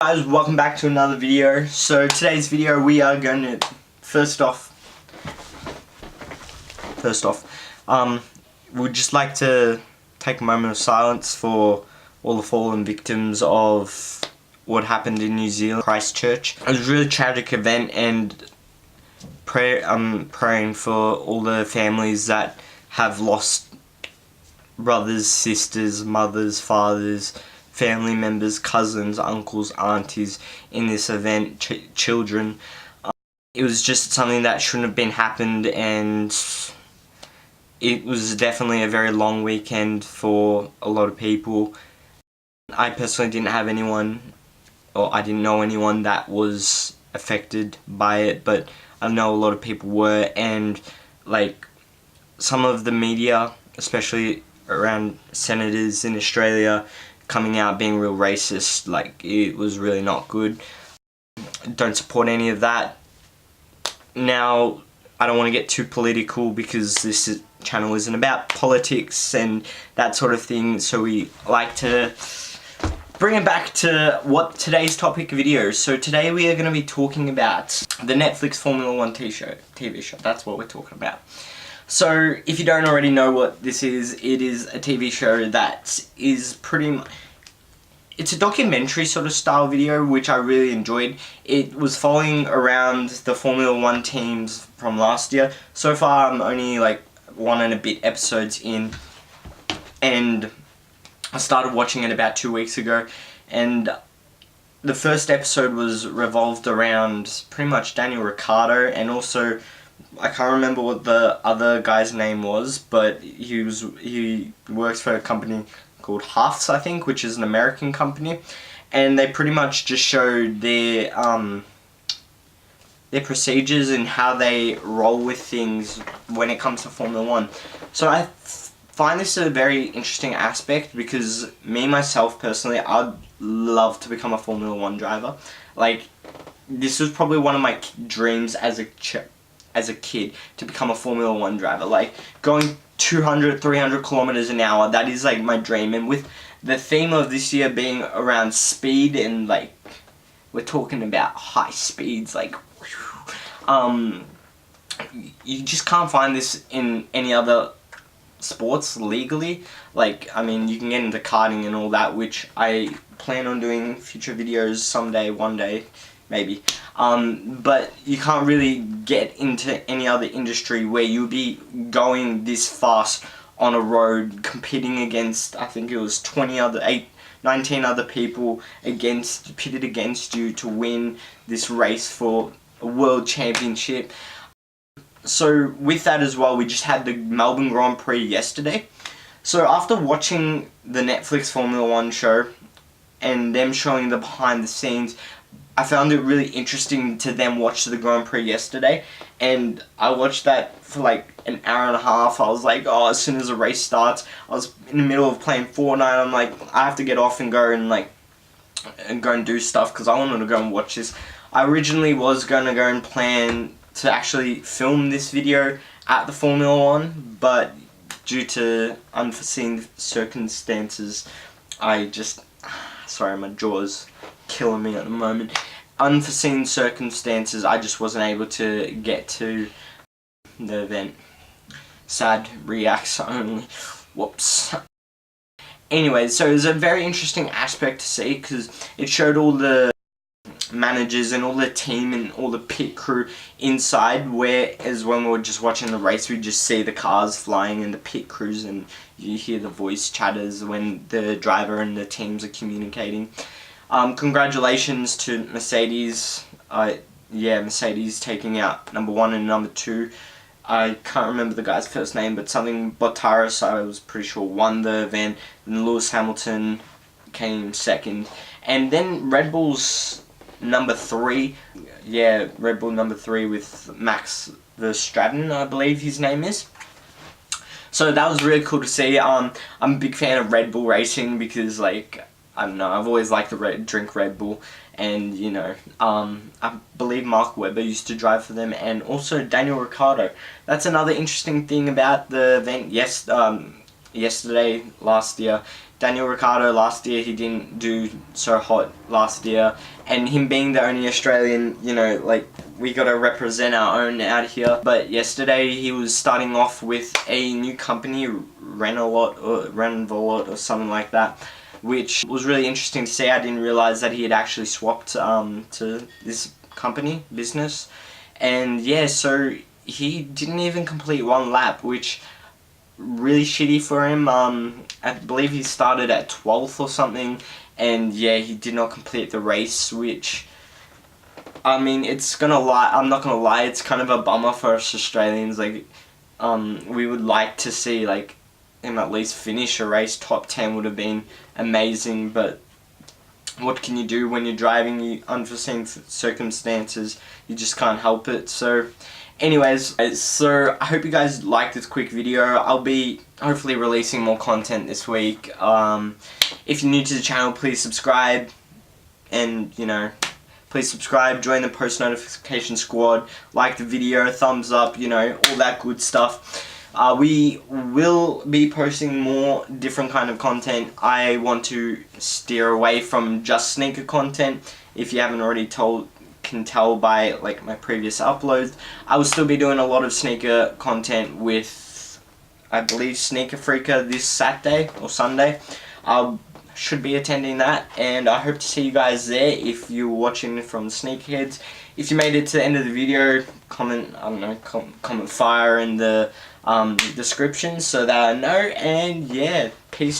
Guys, welcome back to another video. So today's video we are going to first off we'd just like to take a moment of silence for all the fallen victims of what happened in New Zealand, Christchurch. It was a really tragic event, and I'm praying for all the families that have lost brothers, sisters, mothers, fathers, family members, cousins, uncles, aunties in this event, children. It was just something that shouldn't have been happened, and it was definitely a very long weekend for a lot of people. I personally didn't have anyone, or I didn't know anyone that was affected by it, but I know a lot of people were, and like some of the media, especially around senators in Australia, coming out being real racist. Like, it was really not good. Don't support any of that. Now, I don't want to get too political because this channel isn't about politics and that sort of thing, so we like to bring it back to what today's topic video. So today we are going to be talking about the Netflix Formula 1 TV show. That's what we're talking about. So, if you don't already know what this is, it is a TV show that is pretty much... It's a documentary sort of style video, which I really enjoyed. It was following around the Formula 1 teams from last year. So far, I'm only like 1 and a bit episodes in, and I started watching it about 2 weeks ago, and the first episode was revolved around pretty much Daniel Ricciardo, and also I can't remember what the other guy's name was, but he works for a company called Huffs, I think, which is an American company, and they pretty much just showed their procedures and how they roll with things when it comes to Formula 1. So I find this a very interesting aspect, because me, myself, personally, I'd love to become a Formula 1 driver. Like, this was probably one of my dreams as a kid, to become a Formula 1 driver. Like, going 200, 300 kilometers an hour, that is like my dream. And with the theme of this year being around speed, and like, we're talking about high speeds, like, you just can't find this in any other sports legally. Like, I mean, you can get into karting and all that, which I plan on doing future videos someday, one day, maybe. But you can't really get into any other industry where you'll be going this fast on a road, competing against, I think it was 19 other people pitted against you to win this race for a world championship. So with that as well, we just had the Melbourne Grandprix yesterday. So after watching the Netflix Formula 1 show and them showing the behind the scenes, I found it really interesting to then watch the Grand Prix yesterday, and I watched that for like an hour and a half. I was like, oh, as soon as the race starts, I was in the middle of playing Fortnite. I'm like, I have to get off and go and do stuff, because I wanted to go and watch this. I originally was going to go and plan to actually film this video at the Formula 1, but due to unforeseen circumstances, sorry, my jaw's killing me at the moment. Unforeseen circumstances, I just wasn't able to get to the event. Sad reacts only. Whoops. Anyway, so it was a very interesting aspect to see, because it showed all the managers and all the team and all the pit crew inside, whereas when we were just watching the race, we just see the cars flying and the pit crews, and you hear the voice chatters when the driver and the teams are communicating. Congratulations to Mercedes. Mercedes taking out number 1 and number 2. I can't remember the guy's first name, but something Bottas, I was pretty sure, won the event. And Lewis Hamilton came second. And then Red Bull's number 3. Yeah, Red Bull number 3 with Max Verstappen, I believe his name is. So that was really cool to see. I'm a big fan of Red Bull racing, because, like, I don't know, I've always liked to drink Red Bull, and, you know, I believe Mark Webber used to drive for them, and also Daniel Ricciardo. That's another interesting thing about the event. Yes, yesterday, last year, Daniel Ricciardo last year, he didn't do so hot last year, and him being the only Australian, you know, like, we gotta represent our own out here. But yesterday he was starting off with a new company, Renault or something like that, which was really interesting to see. I didn't realize that he had actually swapped to this company business, and yeah, so he didn't even complete one lap, which really shitty for him. I believe he started at 12th or something, and yeah, he did not complete the race, which, I mean, I'm not gonna lie, it's kind of a bummer for us Australians. Like, we would like to see, like, him at least finish a race. Top 10 would have been amazing, but what can you do when you're driving? Unforeseen circumstances, you just can't help it. So anyways, so I hope you guys liked this quick video. I'll be hopefully releasing more content this week. If you're new to the channel, please subscribe, and, you know, please subscribe, join the post notification squad, like the video, thumbs up, you know, all that good stuff. We will be posting more different kind of content. I want to steer away from just sneaker content. If you haven't already can tell by, like, my previous uploads, I will still be doing a lot of sneaker content with, I believe, Sneaker Freaker this Saturday or Sunday. I should be attending that, and I hope to see you guys there if you're watching from Sneakerheads. If you made it to the end of the video, comment, I don't know, comment fire in the description so that I know, and yeah, peace.